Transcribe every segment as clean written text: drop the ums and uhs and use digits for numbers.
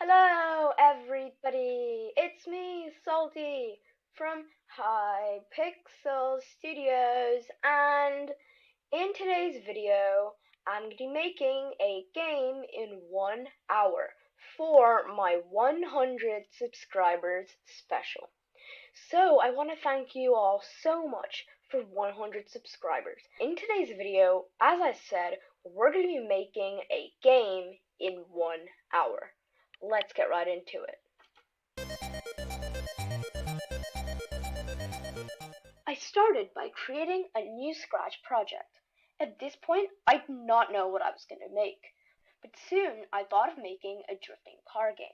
Hello everybody, it's me, Salty, from Hypixel Studios, and in today's video, I'm going to be making a game in 1 hour for my 100 subscribers special. So I want to thank you all so much for 100 subscribers. In today's video, as I said, we're going to be making a game in 1 hour. Let's get right into it. I started by creating a new Scratch project. At this point, I did not know what I was going to make, but soon I thought of making a drifting car game,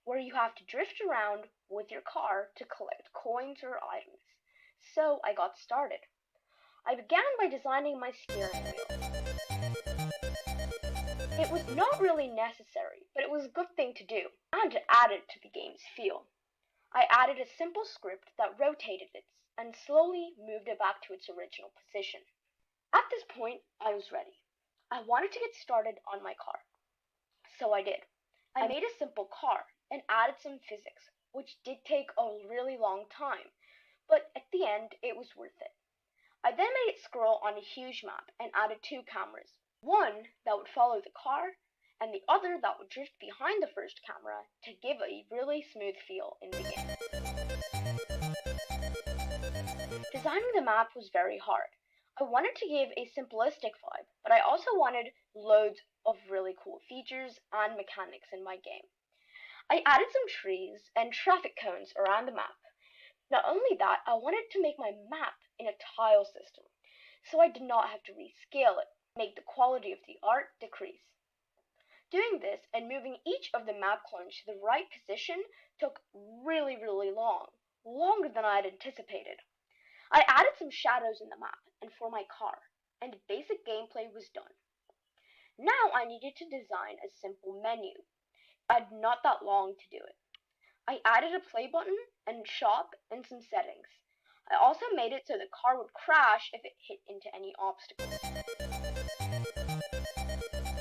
where you have to drift around with your car to collect coins or items. So I got started. I began by designing my steering wheel. It was not really necessary, but it was a good thing to do, and it added to the game's feel. I added a simple script that rotated it and slowly moved it back to its original position. At this point, I was ready. I wanted to get started on my car. So I did. I made a simple car and added some physics, which did take a really long time, but at the end, it was worth it. I then made it scroll on a huge map and added two cameras. One that would follow the car, and the other that would drift behind the first camera to give a really smooth feel in the game. Designing the map was very hard. I wanted to give a simplistic vibe, but I also wanted loads of really cool features and mechanics in my game. I added some trees and traffic cones around the map. Not only that, I wanted to make my map in a tile system, so I did not have to rescale it, make the quality of the art decrease. Doing this and moving each of the map clones to the right position took really long, longer than I had anticipated. I added some shadows in the map and for my car, and the basic gameplay was done. Now I needed to design a simple menu. I had not that long to do it. I added a play button and shop and some settings. I also made it so the car would crash if it hit into any obstacles.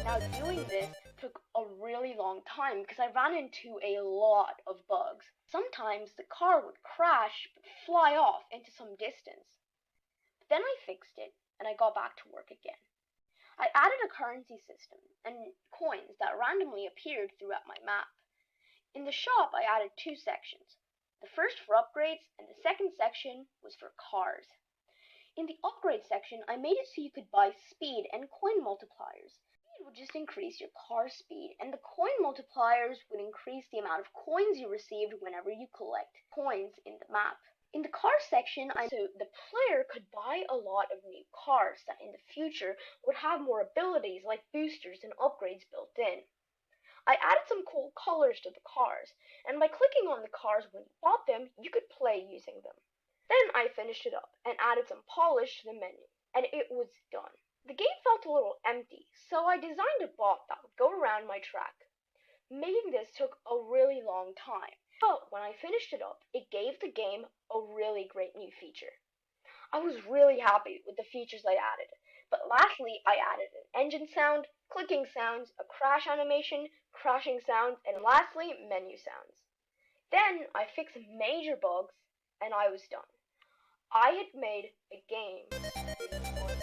Now doing this took a really long time because I ran into a lot of bugs. Sometimes the car would crash but fly off into some distance. But then I fixed it and I got back to work again. I added a currency system and coins that randomly appeared throughout my map. In the shop I added two sections. The first for upgrades and the second section was for cars. In the upgrade section I made it so you could buy speed and coin multipliers. Would just increase your car speed, and the coin multipliers would increase the amount of coins you received whenever you collect coins in the map. In the car section, so the player could buy a lot of new cars that in the future would have more abilities like boosters and upgrades built in. I added some cool colors to the cars, and by clicking on the cars when you bought them, you could play using them. Then I finished it up and added some polish to the menu, and it was done. The game felt a little empty, so I designed a bot that would go around my track. Making this took a really long time, but when I finished it up, it gave the game a really great new feature. I was really happy with the features I added, but lastly I added an engine sound, clicking sounds, a crash animation, crashing sounds, and lastly menu sounds. Then I fixed major bugs, and I was done. I had made a game in 1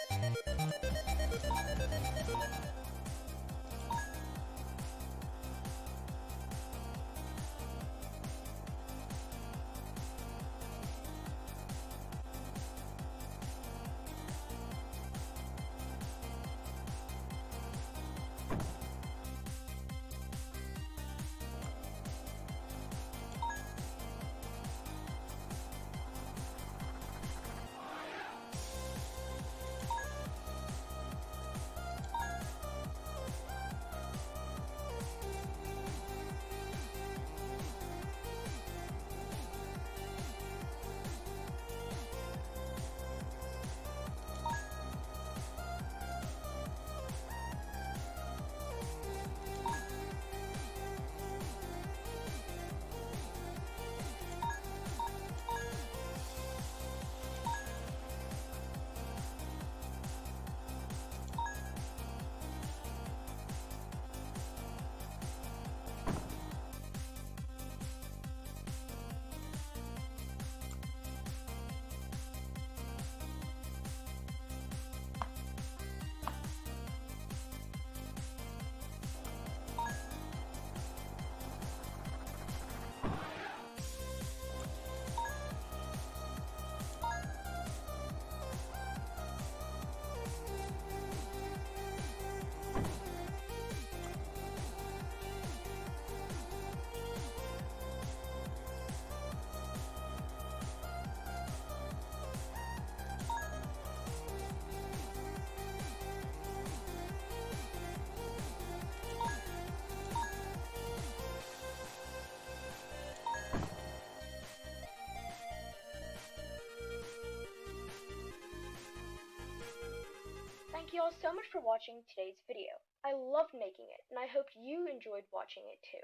you all so much for watching today's video. I loved making it, and I hope you enjoyed watching it too.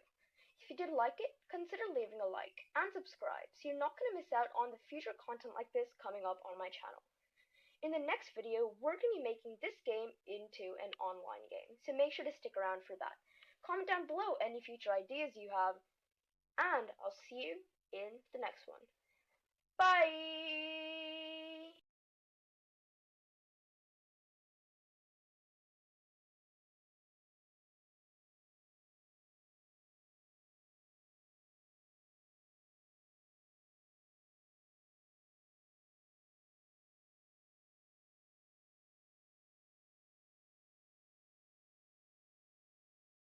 If you did like it, consider leaving a like and subscribe so you're not going to miss out on the future content like this coming up on my channel. In the next video, we're going to be making this game into an online game, so make sure to stick around for that. Comment down below any future ideas you have, and I'll see you in the next one. Bye!